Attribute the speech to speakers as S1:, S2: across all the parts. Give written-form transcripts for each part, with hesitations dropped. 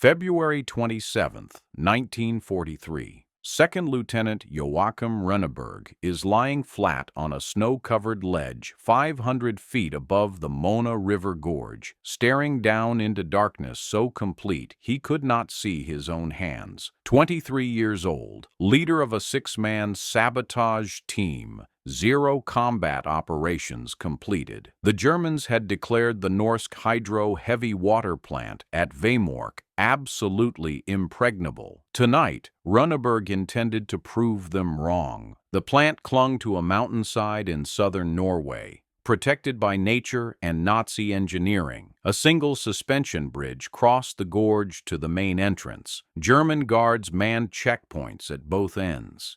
S1: February 27, 1943. Second Lieutenant Joachim Runneberg is lying flat on a snow-covered ledge 500 feet above the Mona River gorge, staring down into darkness so complete he could not see his own hands. 23 years old, leader of a six-man sabotage team. 0 combat operations completed. The Germans had declared the Norsk Hydro heavy water plant at Vemork absolutely impregnable. Tonight, Runneberg intended to prove them wrong. The plant clung to a mountainside in southern Norway, protected by nature and Nazi engineering. A single suspension bridge crossed the gorge to the main entrance. German guards manned checkpoints at both ends.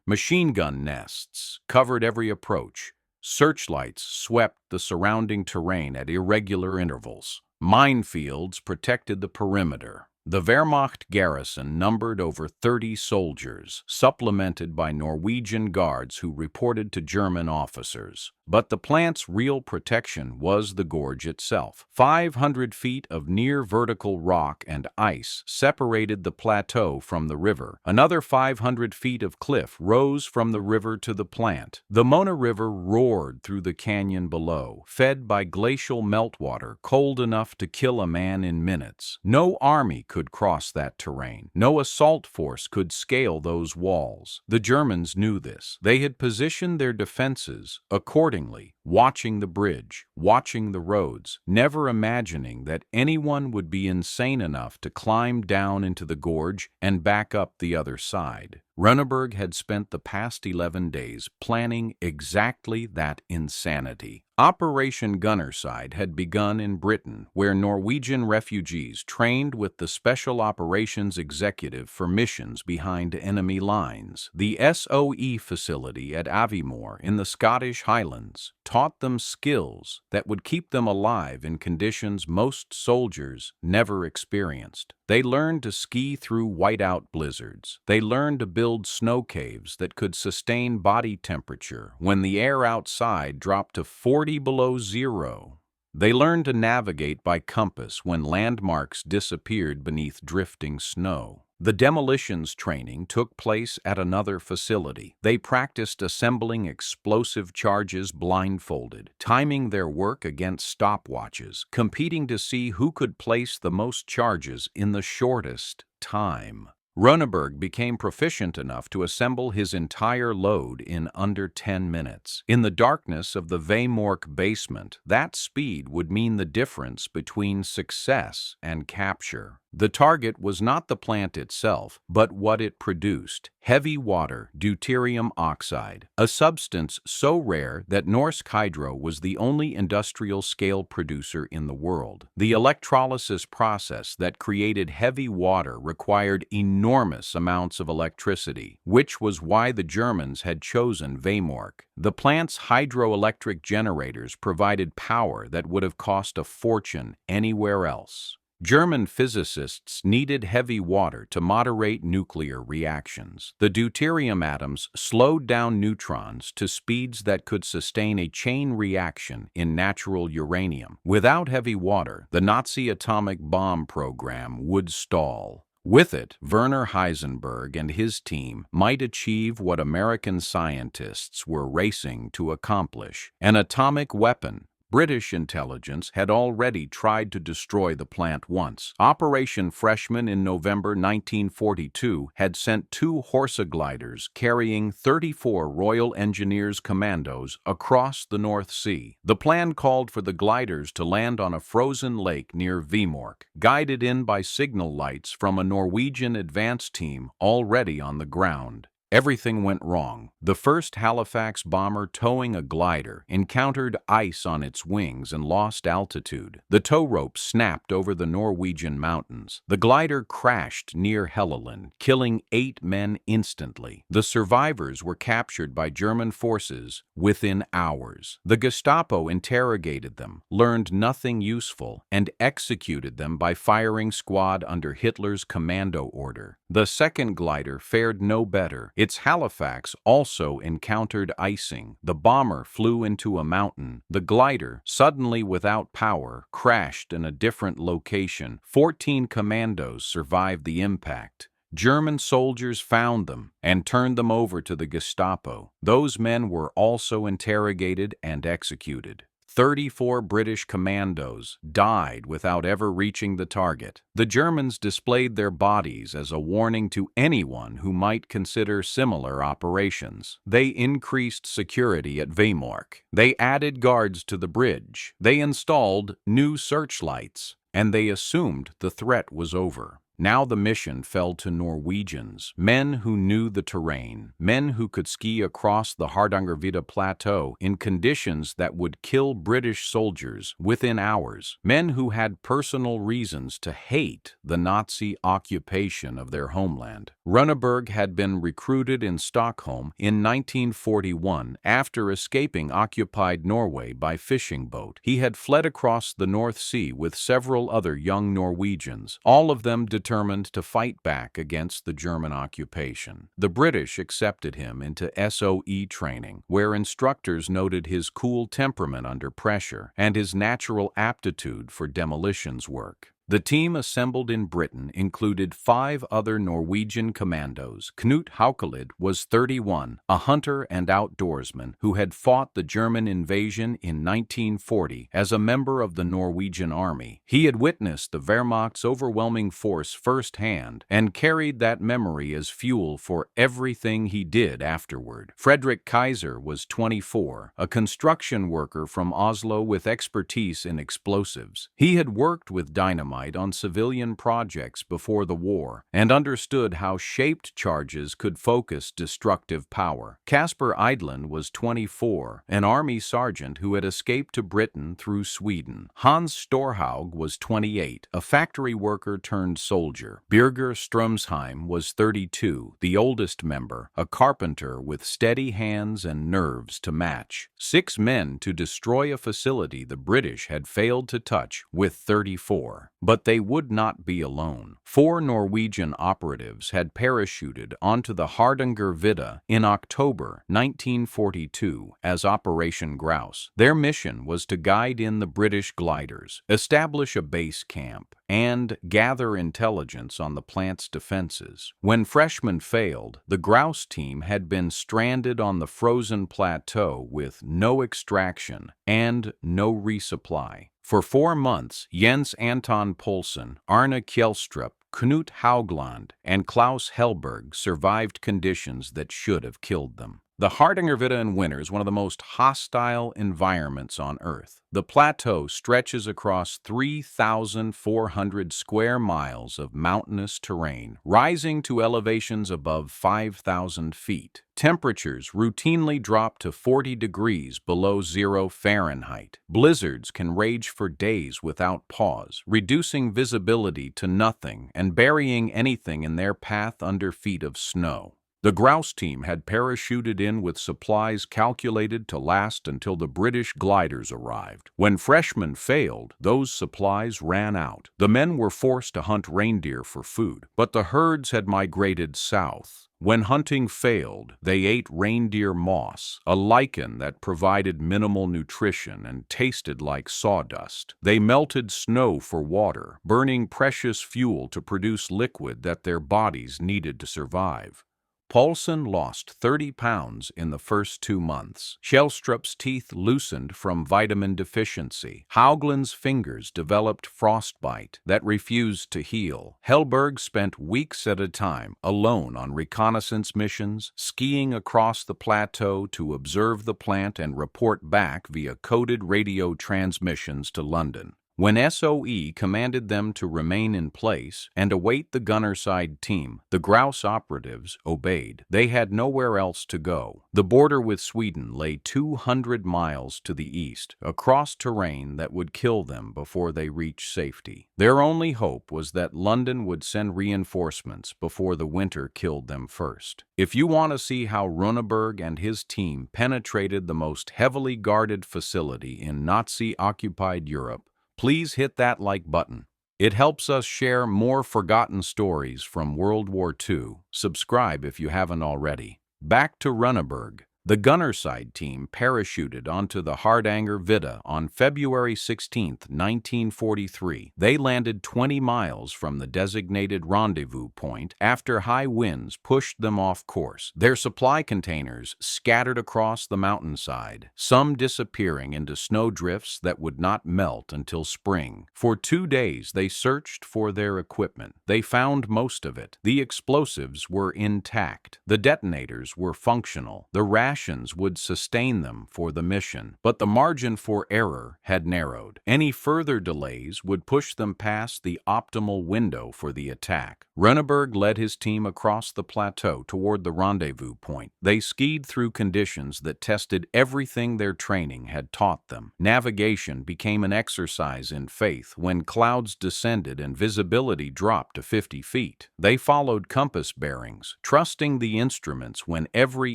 S1: Machine gun nests covered every approach. Searchlights swept the surrounding terrain at irregular intervals. Minefields protected the perimeter. The Wehrmacht garrison numbered over 30 soldiers, supplemented by Norwegian guards who reported to German officers. But the plant's real protection was the gorge itself. 500 feet of near-vertical rock and ice separated the plateau from the river. Another 500 feet of cliff rose from the river to the plant. The Mona River roared through the canyon below, fed by glacial meltwater cold enough to kill a man in minutes. No army could cross that terrain. No assault force could scale those walls. The Germans knew this. They had positioned their defenses accordingly, watching the bridge, watching the roads, never imagining that anyone would be insane enough to climb down into the gorge and back up the other side. Runneberg had spent the past 11 days planning exactly that insanity. Operation Gunnerside had begun in Britain, where Norwegian refugees trained with the Special Operations Executive for missions behind enemy lines. The SOE facility at Aviemore in the Scottish Highlands taught them skills that would keep them alive in conditions most soldiers never experienced. They learned to ski through whiteout blizzards. They learned to build snow caves that could sustain body temperature when the air outside dropped to 40 below zero. They learned to navigate by compass when landmarks disappeared beneath drifting snow. The demolitions training took place at another facility. They practiced assembling explosive charges blindfolded, timing their work against stopwatches, competing to see who could place the most charges in the shortest time. Runneberg became proficient enough to assemble his entire load in under 10 minutes. In the darkness of the Vemork basement, that speed would mean the difference between success and capture. The target was not the plant itself, but what it produced: heavy water, deuterium oxide, a substance so rare that Norsk Hydro was the only industrial-scale producer in the world. The electrolysis process that created heavy water required enormous amounts of electricity, which was why the Germans had chosen Vemork. The plant's hydroelectric generators provided power that would have cost a fortune anywhere else. German physicists needed heavy water to moderate nuclear reactions. The deuterium atoms slowed down neutrons to speeds that could sustain a chain reaction in natural uranium. Without heavy water, the Nazi atomic bomb program would stall. With it, Werner Heisenberg and his team might achieve what American scientists were racing to accomplish: an atomic weapon. British intelligence had already tried to destroy the plant once. Operation Freshman in November 1942 had sent 2 Horsa gliders carrying 34 Royal Engineers commandos across the North Sea. The plan called for the gliders to land on a frozen lake near Vemork, guided in by signal lights from a Norwegian advance team already on the ground. Everything went wrong. The first Halifax bomber towing a glider encountered ice on its wings and lost altitude. The tow rope snapped over the Norwegian mountains. The glider crashed near Helleland, killing 8 men instantly. The survivors were captured by German forces within hours. The Gestapo interrogated them, learned nothing useful, and executed them by firing squad under Hitler's commando order. The second glider fared no better. Its Halifax also encountered icing. The bomber flew into a mountain. The glider, suddenly without power, crashed in a different location. 14 commandos survived the impact. German soldiers found them and turned them over to the Gestapo. Those men were also interrogated and executed. 34 British commandos died without ever reaching the target. The Germans displayed their bodies as a warning to anyone who might consider similar operations. They increased security at Vemork. They added guards to the bridge. They installed new searchlights, and they assumed the threat was over. Now the mission fell to Norwegians, men who knew the terrain, men who could ski across the Hardangervidda plateau in conditions that would kill British soldiers within hours, men who had personal reasons to hate the Nazi occupation of their homeland. Runeberg had been recruited in Stockholm in 1941 after escaping occupied Norway by fishing boat. He had fled across the North Sea with several other young Norwegians, all of them determined to fight back against the German occupation. The British accepted him into SOE training, where instructors noted his cool temperament under pressure and his natural aptitude for demolitions work. The team assembled in Britain included 5 other Norwegian commandos. Knut Haukelid was 31, a hunter and outdoorsman who had fought the German invasion in 1940 as a member of the Norwegian army. He had witnessed the Wehrmacht's overwhelming force firsthand and carried that memory as fuel for everything he did afterward. Fredrik Kaiser was 24, a construction worker from Oslo with expertise in explosives. He had worked with dynamite on civilian projects before the war and understood how shaped charges could focus destructive power. Kasper Eidlund was 24, an army sergeant who had escaped to Britain through Sweden. Hans Storhaug was 28, a factory worker turned soldier. Birger Strömsheim was 32, the oldest member, a carpenter with steady hands and nerves to match. 6 men to destroy a facility the British had failed to touch with 34. But they would not be alone. 4 Norwegian operatives had parachuted onto the Hardangervidda in October 1942 as Operation Grouse. Their mission was to guide in the British gliders, establish a base camp, and gather intelligence on the plant's defenses. When freshmen failed, the Grouse team had been stranded on the frozen plateau with no extraction and no resupply. For 4 months, Jens Anton Poulsen, Arne Kjellstrup, Knut Haugland, and Klaus Hellberg survived conditions that should have killed them. The Hardangervidda in winter is one of the most hostile environments on Earth. The plateau stretches across 3,400 square miles of mountainous terrain, rising to elevations above 5,000 feet. Temperatures routinely drop to 40 degrees below 0 Fahrenheit. Blizzards can rage for days without pause, reducing visibility to nothing and burying anything in their path under feet of snow. The Grouse team had parachuted in with supplies calculated to last until the British gliders arrived. When freshmen failed, those supplies ran out. The men were forced to hunt reindeer for food, but the herds had migrated south. When hunting failed, they ate reindeer moss, a lichen that provided minimal nutrition and tasted like sawdust. They melted snow for water, burning precious fuel to produce liquid that their bodies needed to survive. Poulsen lost 30 pounds in the first 2 months. Kjellstrup's teeth loosened from vitamin deficiency. Haugland's fingers developed frostbite that refused to heal. Hellberg spent weeks at a time alone on reconnaissance missions, skiing across the plateau to observe the plant and report back via coded radio transmissions to London. When SOE commanded them to remain in place and await the gunnerside team, the Grouse operatives obeyed. They had nowhere else to go. The border with Sweden lay 200 miles to the east, across terrain that would kill them before they reached safety. Their only hope was that London would send reinforcements before the winter killed them first. If you want to see how Runeberg and his team penetrated the most heavily guarded facility in Nazi-occupied Europe, please hit that like button. It helps us share more forgotten stories from World War II. Subscribe if you haven't already. Back to Runneberg. The Gunnerside team parachuted onto the Hardanger Vidda on February 16, 1943. They landed 20 miles from the designated rendezvous point after high winds pushed them off course. Their supply containers scattered across the mountainside, some disappearing into snowdrifts that would not melt until spring. For 2 days, they searched for their equipment. They found most of it. The explosives were intact. The detonators were functional. The rations would sustain them for the mission, but the margin for error had narrowed. Any further delays would push them past the optimal window for the attack. Runneberg led his team across the plateau toward the rendezvous point. They skied through conditions that tested everything their training had taught them. Navigation became an exercise in faith when clouds descended and visibility dropped to 50 feet. They followed compass bearings, trusting the instruments when every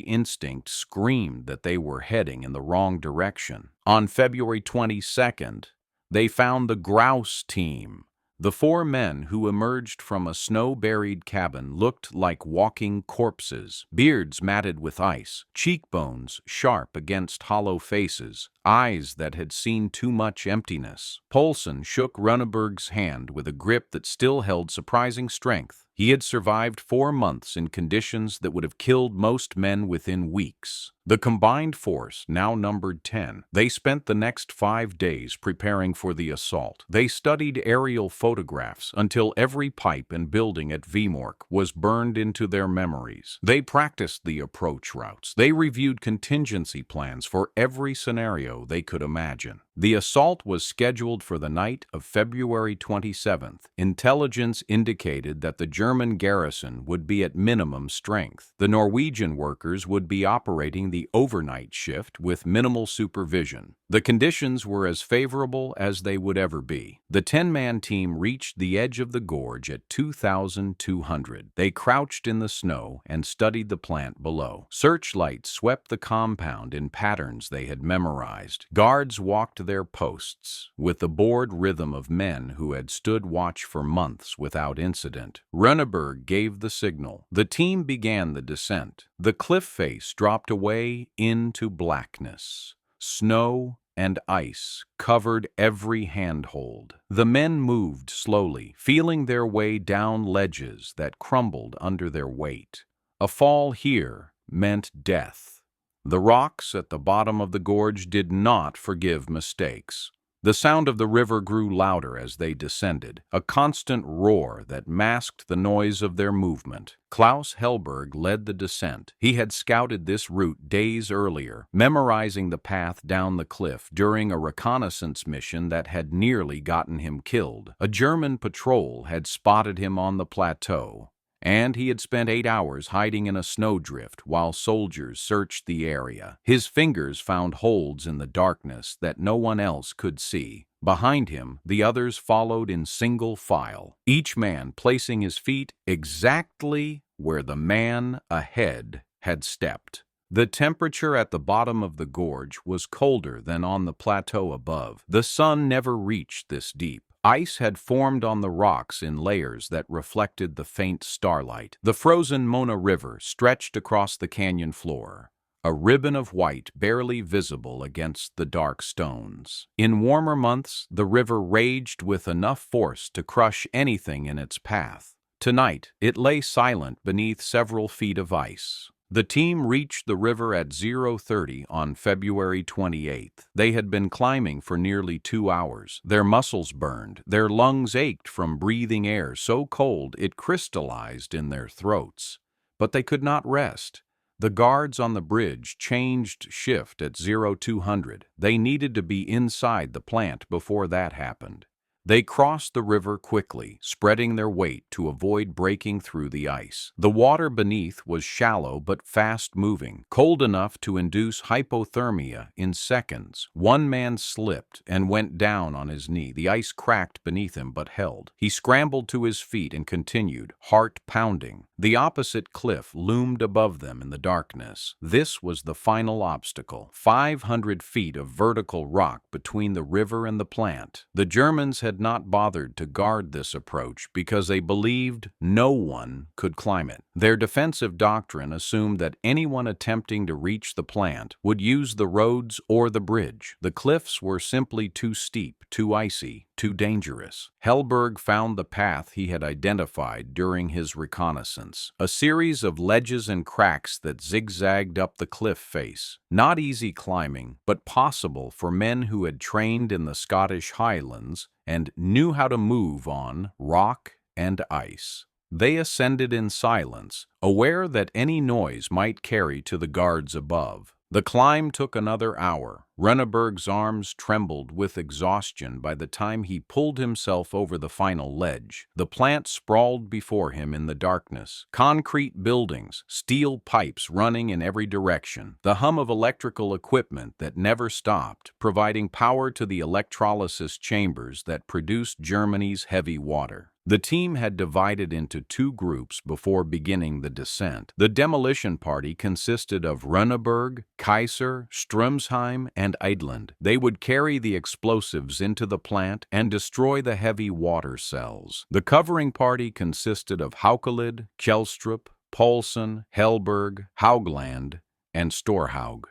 S1: instinct screamed that they were heading in the wrong direction. On February 22nd, they found the Grouse team. The 4 men who emerged from a snow-buried cabin looked like walking corpses, beards matted with ice, cheekbones sharp against hollow faces, eyes that had seen too much emptiness. Poulsen shook Runneberg's hand with a grip that still held surprising strength. He had survived 4 months in conditions that would have killed most men within weeks. The combined force now numbered 10. They spent the next 5 days preparing for the assault. They studied aerial photographs until every pipe and building at Vemork was burned into their memories. They practiced the approach routes. They reviewed contingency plans for every scenario they could imagine. The assault was scheduled for the night of February 27th. Intelligence indicated that the German garrison would be at minimum strength. The Norwegian workers would be operating the overnight shift with minimal supervision. The conditions were as favorable as they would ever be. The 10-man team reached the edge of the gorge at 2,200. They crouched in the snow and studied the plant below. Searchlights swept the compound in patterns they had memorized. Guards walked their posts with the bored rhythm of men who had stood watch for months without incident. Runneberg gave the signal. The team began the descent. The cliff face dropped away into blackness. Snow and ice covered every handhold. The men moved slowly, feeling their way down ledges that crumbled under their weight. A fall here meant death. The rocks at the bottom of the gorge did not forgive mistakes. The sound of the river grew louder as they descended, a constant roar that masked the noise of their movement. Klaus Hellberg led the descent. He had scouted this route days earlier, memorizing the path down the cliff during a reconnaissance mission that had nearly gotten him killed. A German patrol had spotted him on the plateau, and he had spent 8 hours hiding in a snowdrift while soldiers searched the area. His fingers found holds in the darkness that no one else could see. Behind him, the others followed in single file, each man placing his feet exactly where the man ahead had stepped. The temperature at the bottom of the gorge was colder than on the plateau above. The sun never reached this deep. Ice had formed on the rocks in layers that reflected the faint starlight. The frozen Mona River stretched across the canyon floor, a ribbon of white barely visible against the dark stones. In warmer months, the river raged with enough force to crush anything in its path. Tonight, it lay silent beneath several feet of ice. The team reached the river at 0:30 on February 28th. They had been climbing for nearly 2 hours. Their muscles burned. Their lungs ached from breathing air so cold it crystallized in their throats. But they could not rest. The guards on the bridge changed shift at 0200. They needed to be inside the plant before that happened. They crossed the river quickly, spreading their weight to avoid breaking through the ice. The water beneath was shallow but fast-moving, cold enough to induce hypothermia in seconds. One man slipped and went down on his knee. The ice cracked beneath him but held. He scrambled to his feet and continued, heart pounding. The opposite cliff loomed above them in the darkness. This was the final obstacle. 500 feet of vertical rock between the river and the plant. The Germans had had not bothered to guard this approach because they believed no one could climb it. Their defensive doctrine assumed that anyone attempting to reach the plant would use the roads or the bridge. The cliffs were simply too steep, too icy, too dangerous. Helberg found the path he had identified during his reconnaissance, a series of ledges and cracks that zigzagged up the cliff face. Not easy climbing, but possible for men who had trained in the Scottish Highlands and knew how to move on rock and ice. They ascended in silence, aware that any noise might carry to the guards above. The climb took another hour. Runneberg's arms trembled with exhaustion by the time he pulled himself over the final ledge. The plant sprawled before him in the darkness. Concrete buildings, steel pipes running in every direction, the hum of electrical equipment that never stopped, providing power to the electrolysis chambers that produced Germany's heavy water. The team had divided into two groups before beginning the descent. The demolition party consisted of Runneberg, Kaiser, Stromsheim, and Eidland. They would carry the explosives into the plant and destroy the heavy water cells. The covering party consisted of Haukelid, Kjelstrup, Poulsen, Helberg, Haugland, and Storhaug.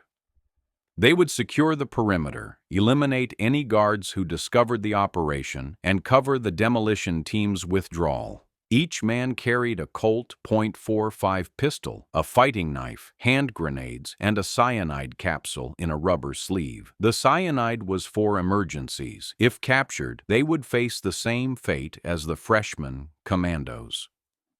S1: They would secure the perimeter, eliminate any guards who discovered the operation, and cover the demolition team's withdrawal. Each man carried a Colt .45 pistol, a fighting knife, hand grenades, and a cyanide capsule in a rubber sleeve. The cyanide was for emergencies. If captured, they would face the same fate as the freshman commandos.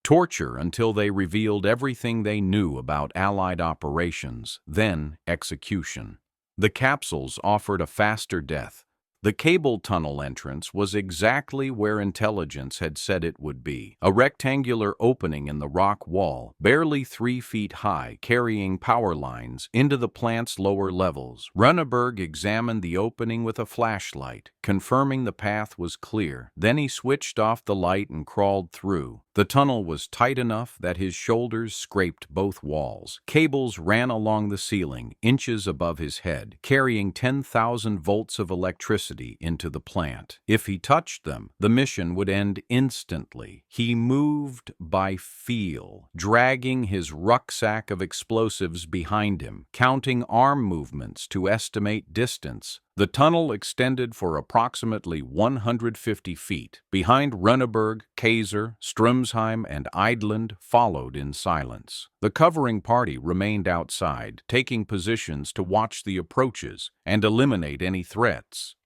S1: Torture until they revealed everything they knew about Allied operations, then execution. The capsules offered a faster death. The cable tunnel entrance was exactly where intelligence had said it would be, a rectangular opening in the rock wall, barely 3 feet high, carrying power lines into the plant's lower levels. Runneberg examined the opening with a flashlight, confirming the path was clear. Then he switched off the light and crawled through. The tunnel was tight enough that his shoulders scraped both walls. Cables ran along the ceiling, inches above his head, carrying 10,000 volts of electricity into the plant. If he touched them, the mission would end instantly. He moved by feel, dragging his rucksack of explosives behind him, counting arm movements to estimate distance. The tunnel extended for approximately 150 feet. Behind Runneberg, Kaiser, Stromsheim, and Eidland followed in silence. The covering party remained outside, taking positions to watch the approaches and eliminate any threats.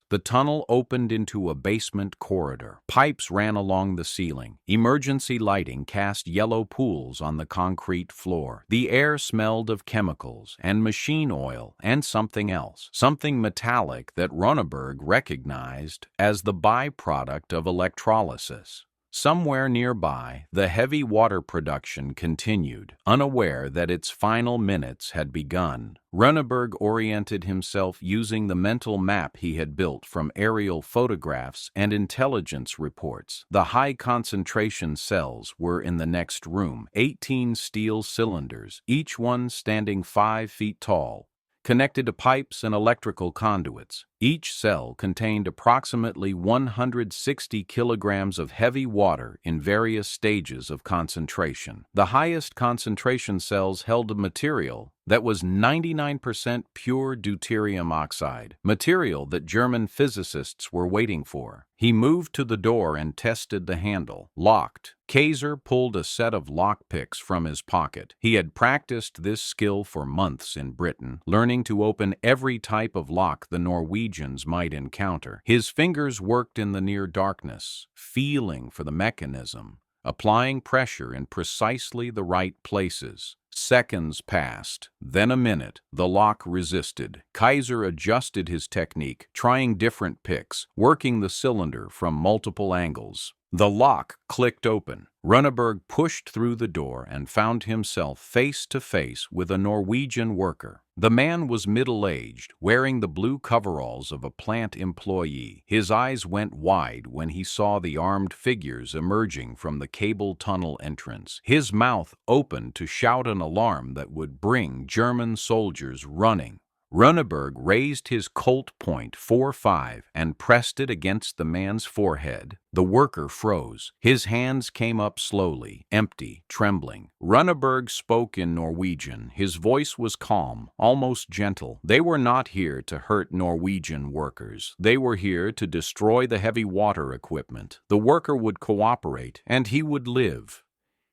S1: The tunnel opened into a basement corridor. Pipes ran along the ceiling. Emergency lighting cast yellow pools on the concrete floor. The air smelled of chemicals and machine oil and something else, something metallic that Runneberg recognized as the byproduct of electrolysis. Somewhere nearby, the heavy water production continued, unaware that its final minutes had begun. Runneberg oriented himself using the mental map he had built from aerial photographs and intelligence reports. The high-concentration cells were in the next room, 18 steel cylinders, each one standing 5 feet tall, connected to pipes and electrical conduits. Each cell contained approximately 160 kilograms of heavy water in various stages of concentration. The highest concentration cells held a material that was 99% pure deuterium oxide, material that German physicists were waiting for. He moved to the door and tested the handle. Locked. Kaiser pulled a set of lockpicks from his pocket. He had practiced this skill for months in Britain, learning to open every type of lock the Norwegians might encounter. His fingers worked in the near darkness, feeling for the mechanism, applying pressure in precisely the right places. Seconds passed, then a minute. The lock resisted. Kaiser adjusted his technique, trying different picks, working the cylinder from multiple angles. The lock clicked open. Runneberg pushed through the door and found himself face to face with a Norwegian worker. The man was middle-aged, wearing the blue coveralls of a plant employee. His eyes went wide when he saw the armed figures emerging from the cable tunnel entrance. His mouth opened to shout an alarm that would bring German soldiers running. Runeberg raised his Colt .45 and pressed it against the man's forehead. The worker froze. His hands came up slowly, empty, trembling. Runeberg spoke in Norwegian. His voice was calm, almost gentle. They were not here to hurt Norwegian workers. They were here to destroy the heavy water equipment. The worker would cooperate, and he would live.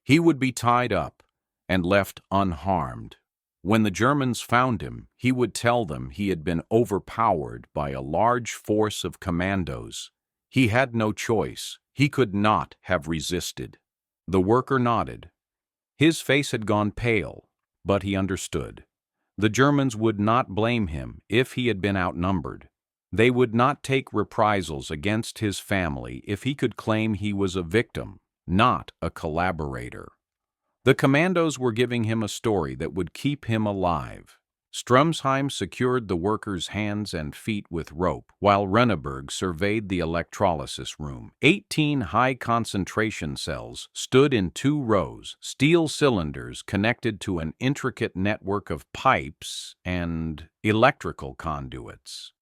S1: He would be tied up and left unharmed. When the Germans found him, he would tell them he had been overpowered by a large force of commandos. He had no choice. He could not have resisted. The worker nodded. His face had gone pale, but he understood. The Germans would not blame him if he had been outnumbered. They would not take reprisals against his family if he could claim he was a victim, not a collaborator. The commandos were giving him a story that would keep him alive. Strumsheim secured the workers' hands and feet with rope, while Runeberg surveyed the electrolysis room. 18 high-concentration cells stood in 2 rows, steel cylinders connected to an intricate network of pipes and electrical conduits.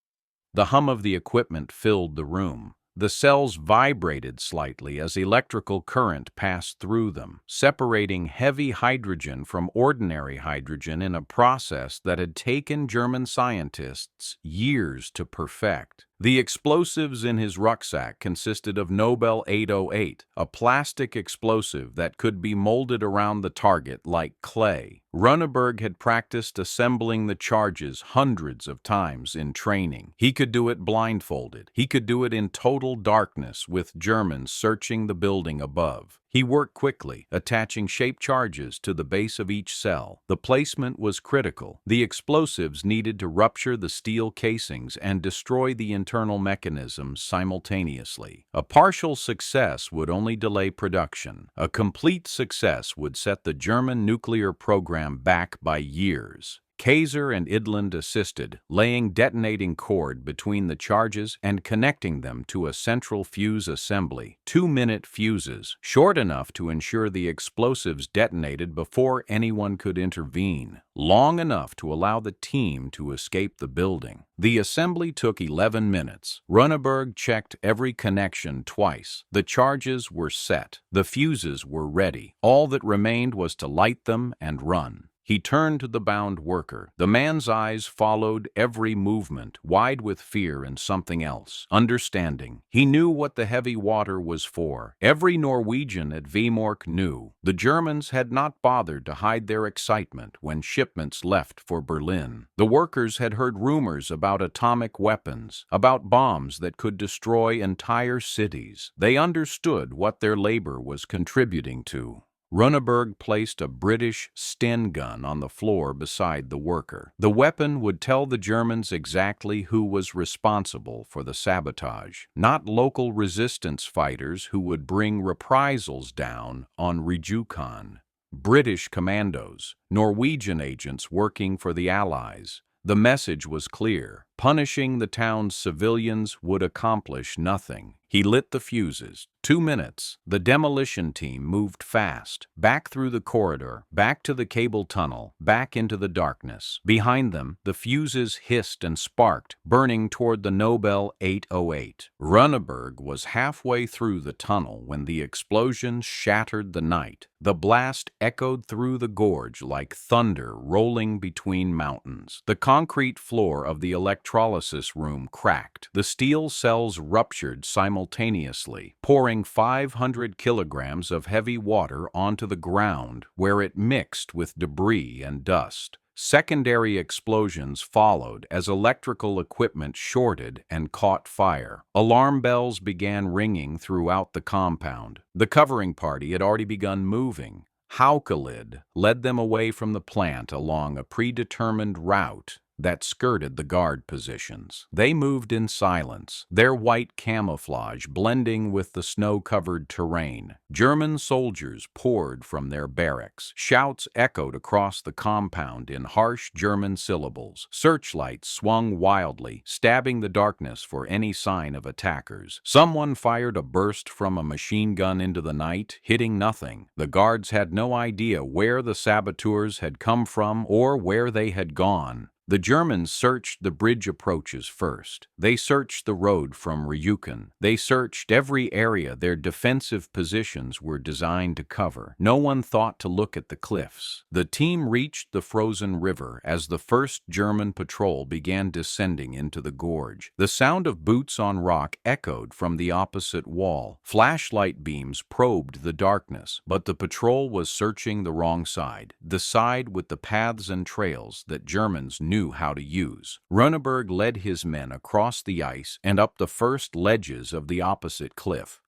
S1: The hum of the equipment filled the room. The cells vibrated slightly as electrical current passed through them, separating heavy hydrogen from ordinary hydrogen in a process that had taken German scientists years to perfect. The explosives in his rucksack consisted of Nobel 808, a plastic explosive that could be molded around the target like clay. Runeberg had practiced assembling the charges hundreds of times in training. He could do it blindfolded. He could do it in total darkness with Germans searching the building above. He worked quickly, attaching shaped charges to the base of each cell. The placement was critical. The explosives needed to rupture the steel casings and destroy the internal mechanisms simultaneously. A partial success would only delay production. A complete success would set the German nuclear program back by years. Kaiser and Idland assisted, laying detonating cord between the charges and connecting them to a central fuse assembly. 2-minute fuses, short enough to ensure the explosives detonated before anyone could intervene, long enough to allow the team to escape the building. The assembly took 11 minutes. Runeberg checked every connection twice. The charges were set. The fuses were ready. All that remained was to light them and run. He turned to the bound worker. The man's eyes followed every movement, wide with fear and something else, understanding. He knew what the heavy water was for. Every Norwegian at Vemork knew. The Germans had not bothered to hide their excitement when shipments left for Berlin. The workers had heard rumors about atomic weapons, about bombs that could destroy entire cities. They understood what their labor was contributing to. Runeberg placed a British Sten gun on the floor beside the worker. The weapon would tell the Germans exactly who was responsible for the sabotage, not local resistance fighters who would bring reprisals down on Rjukan. British commandos, Norwegian agents working for the Allies. The message was clear. Punishing the town's civilians would accomplish nothing. He lit the fuses. 2 minutes. The demolition team moved fast, back through the corridor, back to the cable tunnel, back into the darkness. Behind them, the fuses hissed and sparked, burning toward the Nobel 808. Runeberg was halfway through the tunnel when the explosion shattered the night. The blast echoed through the gorge like thunder rolling between mountains. The concrete floor of the electrolysis room cracked. The steel cells ruptured simultaneously, pouring 500 kilograms of heavy water onto the ground, where it mixed with debris and dust. Secondary explosions followed as electrical equipment shorted and caught fire. Alarm bells began ringing throughout the compound. The covering party had already begun moving. Haukelid led them away from the plant along a predetermined route that skirted the guard positions. They moved in silence, their white camouflage blending with the snow-covered terrain. German soldiers poured from their barracks. Shouts echoed across the compound in harsh German syllables. Searchlights swung wildly, stabbing the darkness for any sign of attackers. Someone fired a burst from a machine gun into the night, hitting nothing. The guards had no idea where the saboteurs had come from or where they had gone. The Germans searched the bridge approaches first. They searched the road from Ryukin. They searched every area their defensive positions were designed to cover. No one thought to look at the cliffs. The team reached the frozen river as the first German patrol began descending into the gorge. The sound of boots on rock echoed from the opposite wall. Flashlight beams probed the darkness, but the patrol was searching the wrong side, the side with the paths and trails that Germans knew how to use. Runeberg led his men across the ice and up the first ledges of the opposite cliff.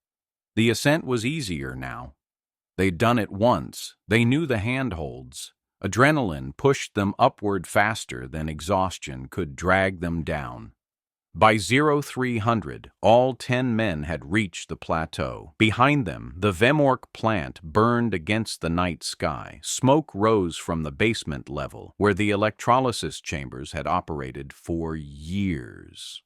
S1: The ascent was easier now. They'd done it once. They knew the handholds. Adrenaline pushed them upward faster than exhaustion could drag them down. By 0300, all 10 men had reached the plateau. Behind them, the Vemork plant burned against the night sky. Smoke rose from the basement level, where the electrolysis chambers had operated for years.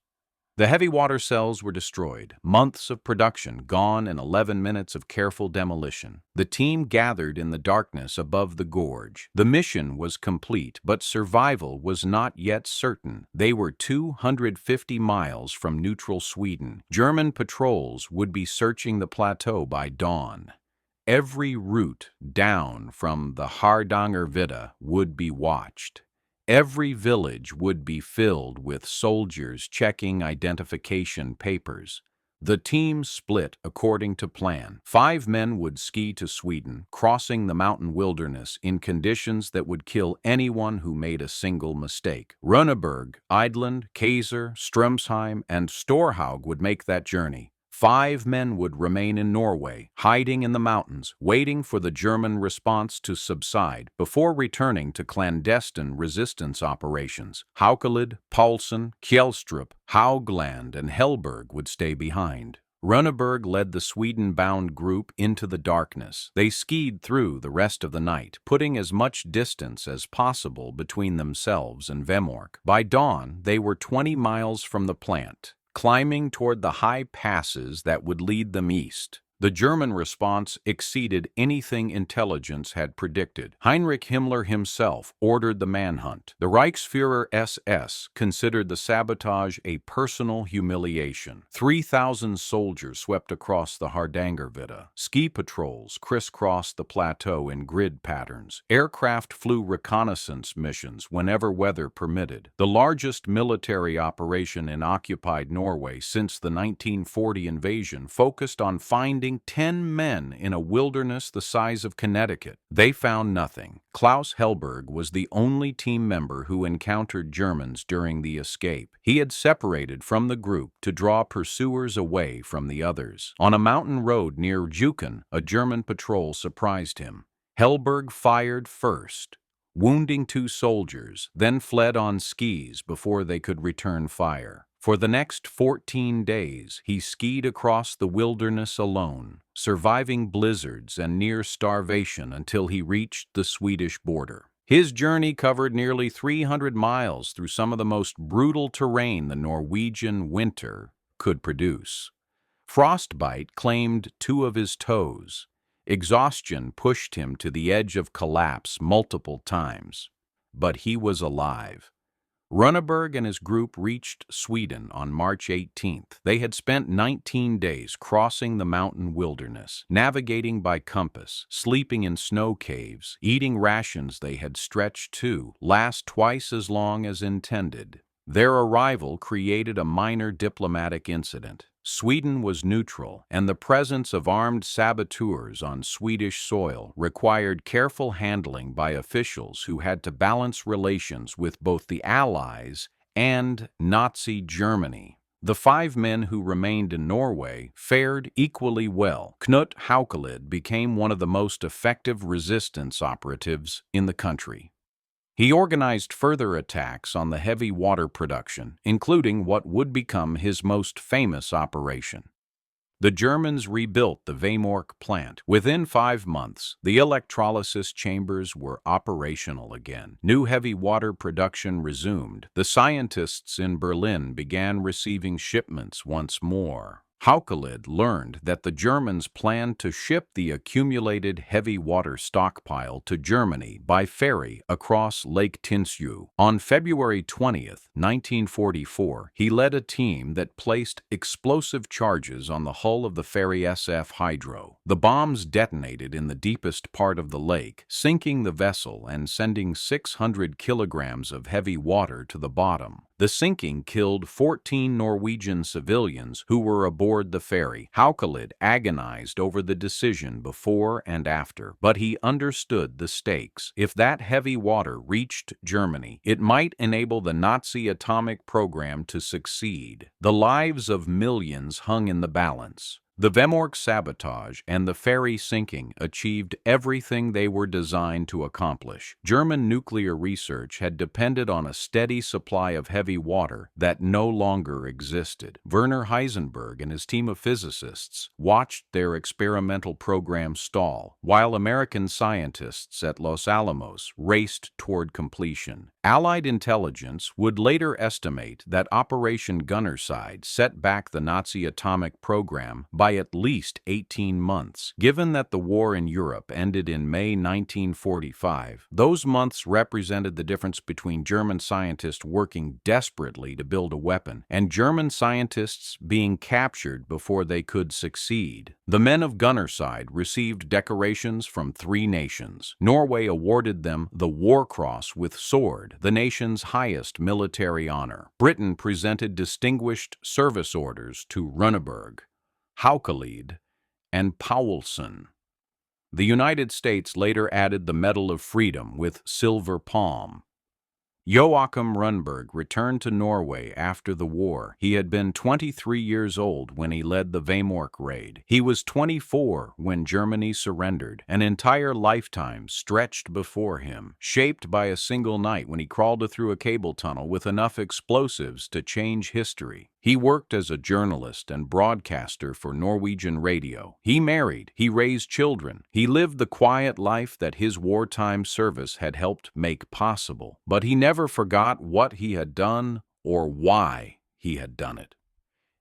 S1: The heavy water cells were destroyed, months of production gone in 11 minutes of careful demolition. The team gathered in the darkness above the gorge. The mission was complete, but survival was not yet certain. They were 250 miles from neutral Sweden. German patrols would be searching the plateau by dawn. Every route down from the Hardangervidda would be watched. Every village would be filled with soldiers checking identification papers. The team split according to plan. 5 men would ski to Sweden, crossing the mountain wilderness in conditions that would kill anyone who made a single mistake. Runeberg, Eidland, Kaiser, Strömsheim, and Storhaug would make that journey. 5 men would remain in Norway, hiding in the mountains, waiting for the German response to subside before returning to clandestine resistance operations. Haukelid, Paulsen, Kjellstrup, Haugland, and Hellberg would stay behind. Runeberg led the Sweden-bound group into the darkness. They skied through the rest of the night, putting as much distance as possible between themselves and Vemork. By dawn, they were 20 miles from the plant, climbing toward the high passes that would lead them east. The German response exceeded anything intelligence had predicted. Heinrich Himmler himself ordered the manhunt. The Reichsführer SS considered the sabotage a personal humiliation. 3,000 soldiers swept across the Hardangervidda. Ski patrols crisscrossed the plateau in grid patterns. Aircraft flew reconnaissance missions whenever weather permitted. The largest military operation in occupied Norway since the 1940 invasion focused on finding 10 men in a wilderness the size of Connecticut. They found nothing. Klaus Hellberg was the only team member who encountered Germans during the escape. He had separated from the group to draw pursuers away from the others. On a mountain road near Ryukin, a German patrol surprised him. Hellberg fired first, wounding 2 soldiers, then fled on skis before they could return fire. For the next 14 days, he skied across the wilderness alone, surviving blizzards and near starvation until he reached the Swedish border. His journey covered nearly 300 miles through some of the most brutal terrain the Norwegian winter could produce. Frostbite claimed 2 of his toes. Exhaustion pushed him to the edge of collapse multiple times, but he was alive. Runeberg and his group reached Sweden on March 18th. They had spent 19 days crossing the mountain wilderness, navigating by compass, sleeping in snow caves, eating rations they had stretched to last twice as long as intended. Their arrival created a minor diplomatic incident. Sweden was neutral, and the presence of armed saboteurs on Swedish soil required careful handling by officials who had to balance relations with both the Allies and Nazi Germany. The 5 men who remained in Norway fared equally well. Knut Haukelid became one of the most effective resistance operatives in the country. He organized further attacks on the heavy water production, including what would become his most famous operation. The Germans rebuilt the Vemork plant. Within 5 months, the electrolysis chambers were operational again. New heavy water production resumed. The scientists in Berlin began receiving shipments once more. Haukelid learned that the Germans planned to ship the accumulated heavy water stockpile to Germany by ferry across Lake Tinsu. On February 20th, 1944, he led a team that placed explosive charges on the hull of the ferry Norsk Hydro. The bombs detonated in the deepest part of the lake, sinking the vessel and sending 600 kilograms of heavy water to the bottom. The sinking killed 14 Norwegian civilians who were aboard the ferry. Haukelid agonized over the decision before and after, but he understood the stakes. If that heavy water reached Germany, it might enable the Nazi atomic program to succeed. The lives of millions hung in the balance. The Vemork sabotage and the ferry sinking achieved everything they were designed to accomplish. German nuclear research had depended on a steady supply of heavy water that no longer existed. Werner Heisenberg and his team of physicists watched their experimental program stall, while American scientists at Los Alamos raced toward completion. Allied intelligence would later estimate that Operation Gunnerside set back the Nazi atomic program by at least 18 months. Given that the war in Europe ended in May 1945, those months represented the difference between German scientists working desperately to build a weapon and German scientists being captured before they could succeed. The men of Gunnerside received decorations from 3 nations. Norway awarded them the War Cross with Sword, the nation's highest military honor. Britain presented Distinguished Service Orders to Runeberg, Haukelid, and Paulsen. The United States later added the Medal of Freedom with Silver Palm. Joachim Runeberg returned to Norway after the war. He had been 23 years old when he led the Vemork raid. He was 24 when Germany surrendered. An entire lifetime stretched before him, shaped by a single night when he crawled through a cable tunnel with enough explosives to change history. He worked as a journalist and broadcaster for Norwegian radio. He married. He raised children. He lived the quiet life that his wartime service had helped make possible. But he never forgot what he had done or why he had done it.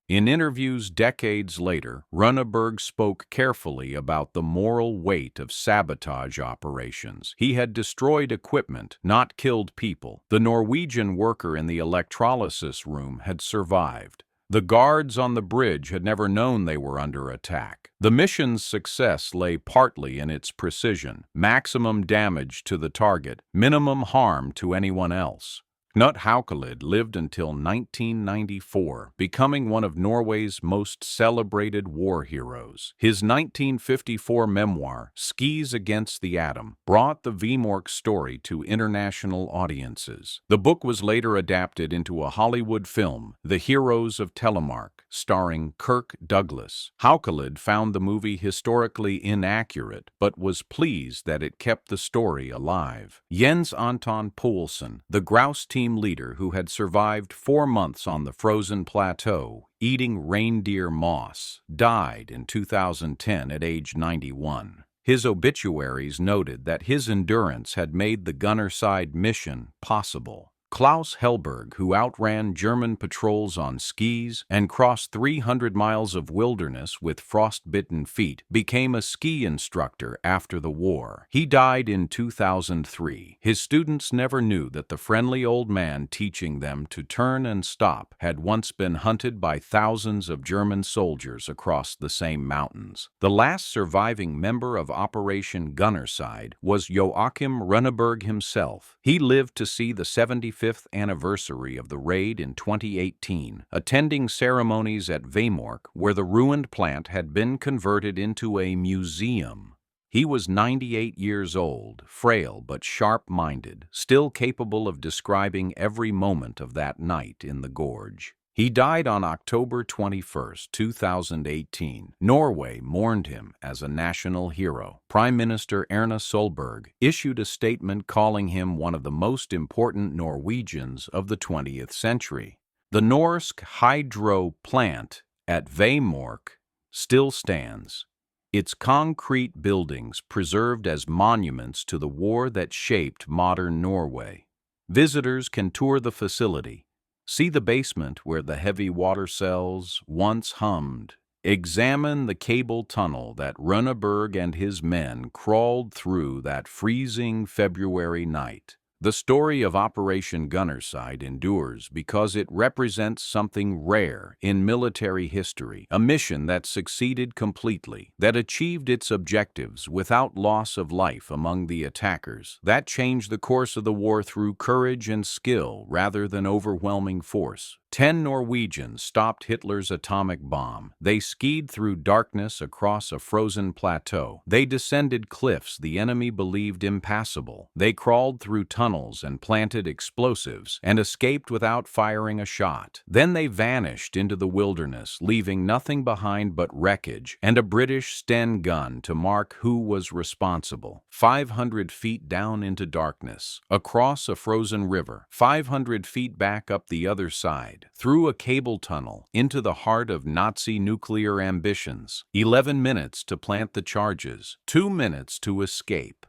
S1: In interviews decades later, Runeberg spoke carefully about the moral weight of sabotage operations. He had destroyed equipment, not killed people. The Norwegian worker in the electrolysis room had survived. The guards on the bridge had never known they were under attack. The mission's success lay partly in its precision: maximum damage to the target, minimum harm to anyone else. Knut Haukelid lived until 1994, becoming one of Norway's most celebrated war heroes. His 1954 memoir, Skis Against the Atom, brought the Vemork story to international audiences. The book was later adapted into a Hollywood film, The Heroes of Telemark, starring Kirk Douglas. Haukelid found the movie historically inaccurate, but was pleased that it kept the story alive. Jens Anton Poulsen, the grouse team leader who had survived 4 months on the frozen plateau, eating reindeer moss, died in 2010 at age 91. His obituaries noted that his endurance had made the Gunnerside mission possible. Klaus Hellberg, who outran German patrols on skis and crossed 300 miles of wilderness with frostbitten feet, became a ski instructor after the war. He died in 2003. His students never knew that the friendly old man teaching them to turn and stop had once been hunted by thousands of German soldiers across the same mountains. The last surviving member of Operation Gunnerside was Joachim Runeberg himself. He lived to see the 75th anniversary of the raid in 2018, attending ceremonies at Vemork, where the ruined plant had been converted into a museum. He was 98 years old, frail but sharp-minded, still capable of describing every moment of that night in the gorge. He died on October 21, 2018. Norway mourned him as a national hero. Prime Minister Erna Solberg issued a statement calling him one of the most important Norwegians of the 20th century. The Norsk Hydro plant at Vemork still stands, its concrete buildings preserved as monuments to the war that shaped modern Norway. Visitors can tour the facility, see the basement where the heavy water cells once hummed, Examine the cable tunnel that Runeberg and his men crawled through that freezing February night. The story of Operation Gunnerside endures because it represents something rare in military history, a mission that succeeded completely, that achieved its objectives without loss of life among the attackers, that changed the course of the war through courage and skill rather than overwhelming force. 10 Norwegians stopped Hitler's atomic bomb. They skied through darkness across a frozen plateau. They descended cliffs the enemy believed impassable. They crawled through tunnels and planted explosives and escaped without firing a shot. Then they vanished into the wilderness, leaving nothing behind but wreckage and a British Sten gun to mark who was responsible. 500 feet down into darkness, across a frozen river, 500 feet back up the other side, through a cable tunnel, into the heart of Nazi nuclear ambitions. 11 minutes to plant the charges, 2 minutes to escape.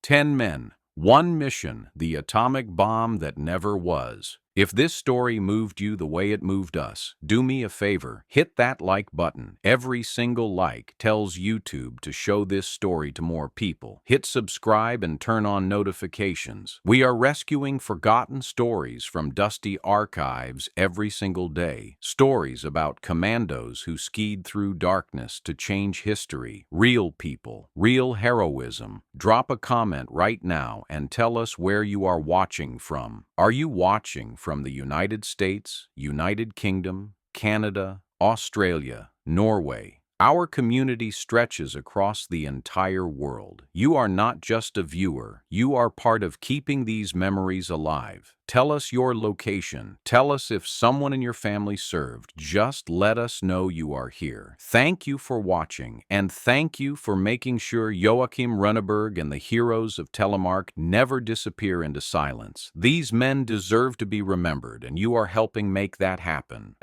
S1: 10 men, 1 mission, the atomic bomb that never was. If this story moved you the way it moved us, do me a favor, hit that like button. Every single like tells YouTube to show this story to more people. Hit subscribe and turn on notifications. We are rescuing forgotten stories from dusty archives every single day. Stories about commandos who skied through darkness to change history. Real people, real heroism. Drop a comment right now and tell us where you are watching from. Are you watching from the United States, United Kingdom, Canada, Australia, Norway? Our community stretches across the entire world. You are not just a viewer, you are part of keeping these memories alive. Tell us your location. Tell us if someone in your family served. Just let us know you are here. Thank you for watching, and thank you for making sure Joachim Runeberg and the heroes of Telemark never disappear into silence. These men deserve to be remembered, and you are helping make that happen.